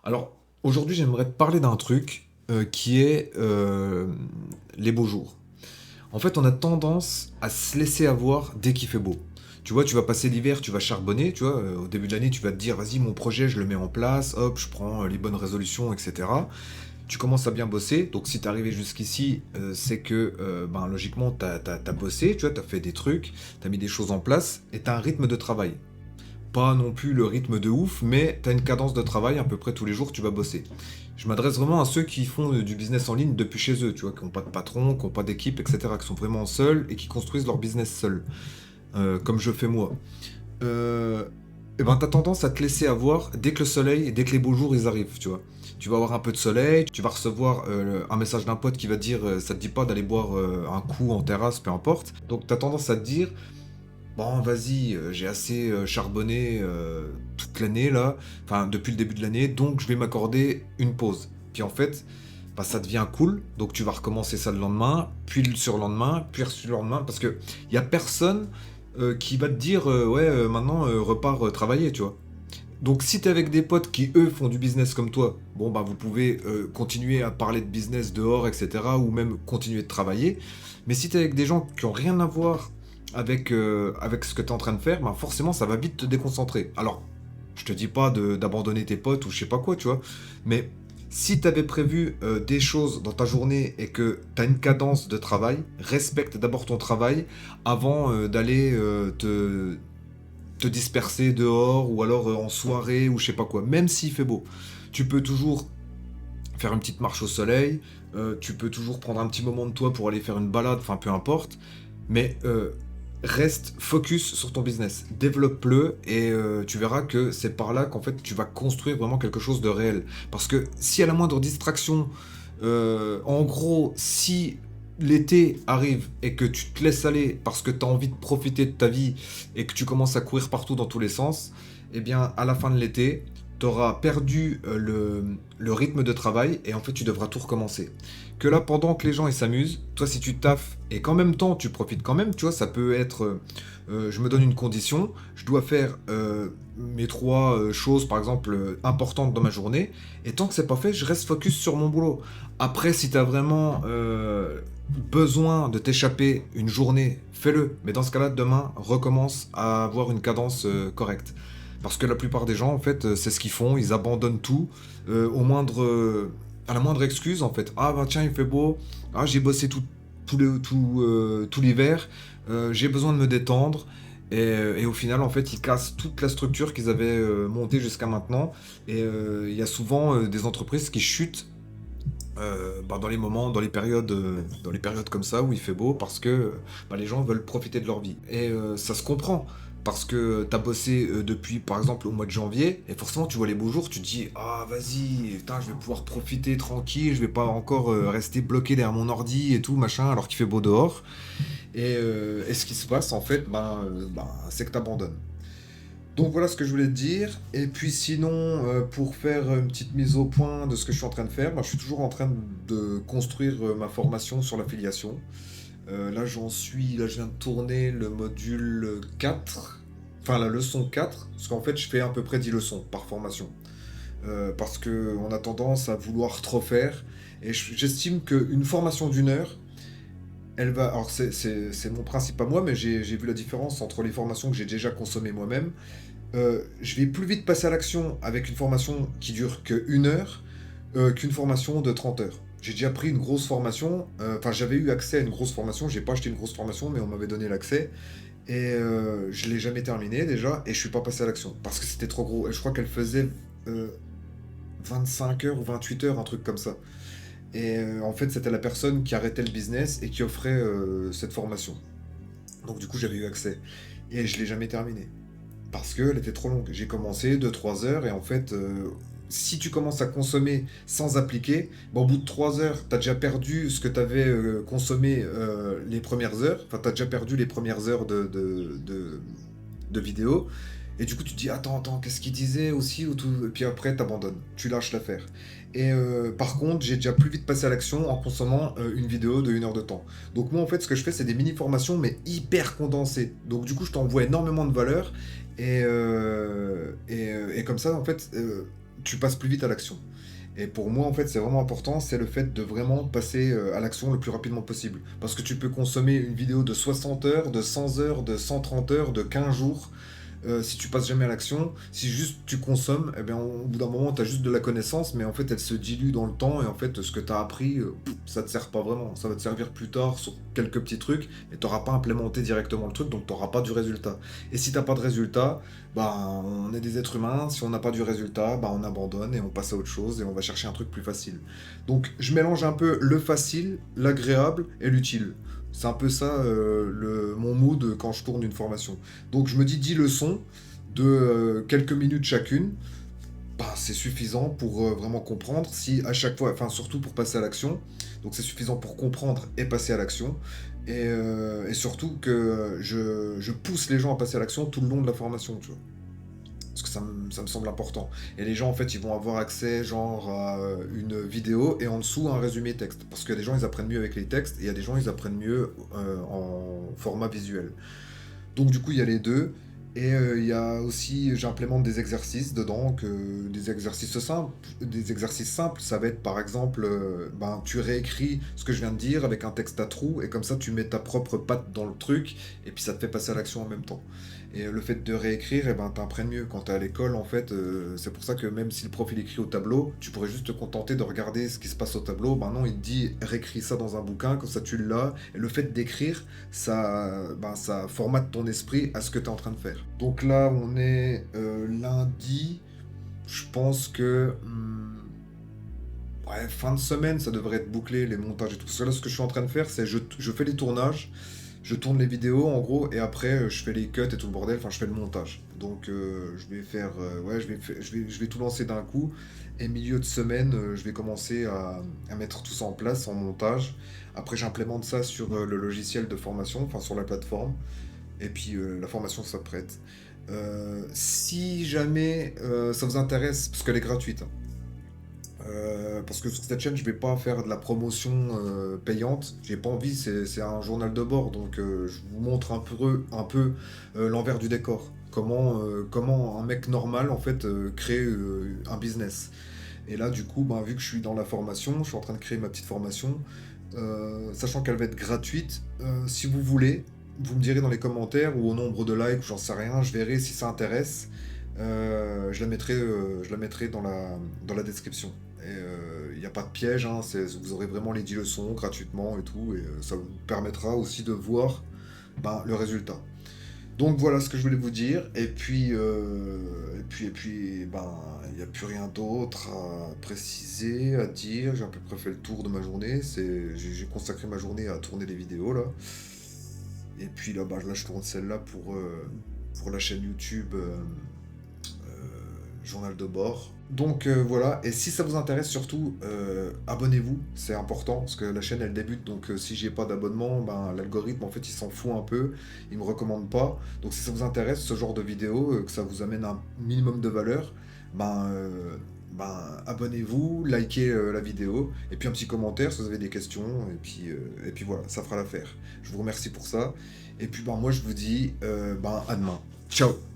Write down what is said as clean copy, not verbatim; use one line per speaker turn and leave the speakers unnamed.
Alors, aujourd'hui, j'aimerais te parler d'un truc qui est les beaux jours. En fait, on a tendance à se laisser avoir dès qu'il fait beau. Tu vois, tu vas passer l'hiver, tu vas charbonner, tu vois, au début de l'année, tu vas te dire, vas-y, mon projet, je le mets en place, hop, je prends les bonnes résolutions, etc. Tu commences à bien bosser, donc si t'es arrivé jusqu'ici, c'est que, ben, logiquement, t'as bossé, tu vois, t'as fait des trucs, t'as mis des choses en place, et t'as un rythme de travail. Pas non plus le rythme de ouf, mais tu as une cadence de travail, à peu près tous les jours, tu vas bosser. Je m'adresse vraiment à ceux qui font du business en ligne depuis chez eux, tu vois, qui n'ont pas de patron, qui n'ont pas d'équipe, etc., qui sont vraiment seuls et qui construisent leur business seuls, comme je fais moi. Euh, et ben, tu as tendance à te laisser avoir dès que le soleil, dès que les beaux jours, ils arrivent, tu vois. Tu vas avoir un peu de soleil, tu vas recevoir un message d'un pote qui va te dire ça te dit pas d'aller boire un coup en terrasse, peu importe. Donc tu as tendance à te dire bon, vas-y, j'ai assez charbonné toute l'année là, enfin depuis le début de l'année, donc je vais m'accorder une pause. Puis en fait, bah, ça devient cool, donc tu vas recommencer ça le lendemain, puis le surlendemain, puis le surlendemain, parce que y a personne qui va te dire ouais, maintenant repars travailler, tu vois. Donc si t'es avec des potes qui eux font du business comme toi, bon bah vous pouvez continuer à parler de business dehors, etc. ou même continuer de travailler. Mais si t'es avec des gens qui ont rien à voir avec ce que t'es en train de faire, bah forcément ça va vite te déconcentrer. Alors, je te dis pas d'abandonner tes potes ou je sais pas quoi, tu vois. Mais si t'avais prévu des choses dans ta journée et que t'as une cadence de travail, respecte d'abord ton travail avant d'aller te disperser dehors ou alors en soirée ou je sais pas quoi, même s'il fait beau. Tu peux toujours faire une petite marche au soleil, tu peux toujours prendre un petit moment de toi pour aller faire une balade, enfin peu importe, mais reste focus sur ton business, développe-le et tu verras que c'est par là qu'en fait tu vas construire vraiment quelque chose de réel. Parce que si à la moindre distraction, en gros, si l'été arrive et que tu te laisses aller parce que tu as envie de profiter de ta vie et que tu commences à courir partout dans tous les sens, eh bien à la fin de l'été, tu auras perdu le rythme de travail et en fait tu devras tout recommencer. Que là, pendant que les gens ils s'amusent, toi si tu taffes et qu'en même temps tu profites quand même, tu vois, ça peut être je me donne une condition, je dois faire mes trois choses par exemple importantes dans ma journée, et tant que c'est pas fait, je reste focus sur mon boulot. Après, si tu as vraiment besoin de t'échapper une journée, fais-le. Mais dans ce cas-là, demain, recommence à avoir une cadence correcte. Parce que la plupart des gens, en fait, c'est ce qu'ils font, ils abandonnent tout à la moindre excuse, en fait. Ah bah tiens, il fait beau, ah j'ai bossé tout l'hiver, j'ai besoin de me détendre. Et au final, en fait, ils cassent toute la structure qu'ils avaient montée jusqu'à maintenant. Et il y a souvent des entreprises qui chutent bah, dans les moments, dans les périodes comme ça où il fait beau parce que bah, les gens veulent profiter de leur vie. Et ça se comprend parce que t'as bossé depuis par exemple au mois de janvier et forcément tu vois les beaux jours, tu te dis ah vas-y, putain, je vais pouvoir profiter tranquille, je vais pas encore rester bloqué derrière mon ordi et tout machin alors qu'il fait beau dehors. Et ce qui se passe en fait, c'est que t'abandonnes. Donc voilà ce que je voulais te dire. Et puis sinon, pour faire une petite mise au point de ce que je suis en train de faire, bah, je suis toujours en train de construire ma formation sur l'affiliation. Là je viens de tourner le module 4, enfin la leçon 4, parce qu'en fait je fais à peu près 10 leçons par formation. Parce qu'on a tendance à vouloir trop faire. Et j'estime qu'une formation d'une heure, elle va. Alors, c'est mon principe à moi, mais j'ai vu la différence entre les formations que j'ai déjà consommées moi-même. Je vais plus vite passer à l'action avec une formation qui dure que 1 heure qu'une formation de 30 heures. J'ai déjà pris une grosse formation, enfin j'avais eu accès à une grosse formation, j'ai pas acheté une grosse formation mais on m'avait donné l'accès et je l'ai jamais terminée déjà et je suis pas passé à l'action parce que c'était trop gros et je crois qu'elle faisait euh, 25 heures ou 28 heures, un truc comme ça. Et en fait c'était la personne qui arrêtait le business et qui offrait cette formation. Donc du coup j'avais eu accès et je l'ai jamais terminée parce qu'elle était trop longue. J'ai commencé 2 3 heures et en fait, si tu commences à consommer sans appliquer, bah, au bout de 3 heures, tu as déjà perdu ce que tu avais consommé les premières heures. Enfin, tu as déjà perdu les premières heures de vidéo. Et du coup, tu te dis, attends, attends, qu'est-ce qu'il disait aussi ou tout. Et puis après, t'abandonnes, tu lâches l'affaire. Et par contre, j'ai déjà plus vite passé à l'action en consommant une vidéo de 1 heure de temps. Donc moi, en fait, ce que je fais, c'est des mini-formations, mais hyper condensées. Donc du coup, je t'envoie énormément de valeur. Et comme ça, en fait, tu passes plus vite à l'action. Et pour moi, en fait, c'est vraiment important, c'est le fait de vraiment passer à l'action le plus rapidement possible. Parce que tu peux consommer une vidéo de 60 heures, de 100 heures, de 130 heures, de 15 jours. Si tu passes jamais à l'action, si juste tu consommes, eh bien, au bout d'un moment, tu as juste de la connaissance, mais en fait, elle se dilue dans le temps, et en fait, ce que tu as appris, ça te sert pas vraiment. Ça va te servir plus tard sur quelques petits trucs, mais tu n'auras pas implémenté directement le truc, donc tu n'auras pas du résultat. Et si tu n'as pas de résultat, bah, on est des êtres humains, si on n'a pas du résultat, bah, on abandonne et on passe à autre chose, et on va chercher un truc plus facile. Donc, je mélange un peu le facile, l'agréable et l'utile. C'est un peu ça mon mood quand je tourne une formation. Donc je me dis 10 leçons de quelques minutes chacune, bah, c'est suffisant pour vraiment comprendre. Si à chaque fois, enfin surtout pour passer à l'action, donc c'est suffisant pour comprendre et passer à l'action. Et surtout que je pousse les gens à passer à l'action tout le long de la formation, tu vois. Parce que ça me semble important. Et les gens, en fait, ils vont avoir accès, genre, à une vidéo et en dessous, un résumé texte. Parce que des gens, ils apprennent mieux avec les textes et il y a des gens, ils apprennent mieux en format visuel. Donc, du coup, il y a les deux. Et il y a aussi, j'implémente des exercices dedans, des exercices simples. Ça va être par exemple, ben, tu réécris ce que je viens de dire avec un texte à trous, et comme ça tu mets ta propre patte dans le truc, et puis ça te fait passer à l'action en même temps. Et le fait de réécrire, eh ben, t'imprègnes mieux. Quand t'es à l'école, en fait, c'est pour ça que même si le prof il écrit au tableau, tu pourrais juste te contenter de regarder ce qui se passe au tableau. Ben non, il te dit réécris ça dans un bouquin, comme ça tu l'as. Et le fait d'écrire, ça formate ton esprit à ce que tu es en train de faire. Donc là, on est lundi. Je pense que ouais, fin de semaine, ça devrait être bouclé, les montages et tout. Parce que là, ce que je suis en train de faire, c'est je fais les tournages, je tourne les vidéos en gros, et après, je fais les cuts et tout le bordel. Enfin, je fais le montage. Donc, je vais faire, ouais, je vais tout lancer d'un coup. Et milieu de semaine, je vais commencer à mettre tout ça en place en montage. Après, j'implémente ça sur le logiciel de formation, enfin sur la plateforme. Et puis la formation s'apprête. Si jamais ça vous intéresse, parce qu'elle est gratuite, hein, parce que sur cette chaîne, je vais pas faire de la promotion payante. J'ai pas envie, c'est un journal de bord, donc je vous montre un peu l'envers du décor. Comment un mec normal en fait crée un business. Et là, du coup, ben, vu que je suis dans la formation, je suis en train de créer ma petite formation, sachant qu'elle va être gratuite. Si vous voulez, vous me direz dans les commentaires ou au nombre de likes, ou j'en sais rien, je verrai si ça intéresse. Je la mettrai dans la description. Et il n'y a pas de piège, hein, vous aurez vraiment les 10 leçons gratuitement et tout, et ça vous permettra aussi de voir ben, le résultat. Donc voilà ce que je voulais vous dire, et puis, ben, il n'y a plus rien d'autre à préciser, à dire. J'ai à peu près fait le tour de ma journée. J'ai consacré ma journée à tourner des vidéos là. Et puis là, bah, là je tourne celle-là pour la chaîne YouTube Journal de bord. Donc voilà, et si ça vous intéresse surtout, abonnez-vous, c'est important, parce que la chaîne elle débute, donc si j'ai pas d'abonnement, ben, l'algorithme en fait il s'en fout un peu, il me recommande pas. Donc si ça vous intéresse ce genre de vidéo, que ça vous amène un minimum de valeur, ben abonnez-vous, likez la vidéo, et puis un petit commentaire si vous avez des questions, et puis voilà, ça fera l'affaire. Je vous remercie pour ça, et puis ben, moi je vous dis ben, à demain. Ciao!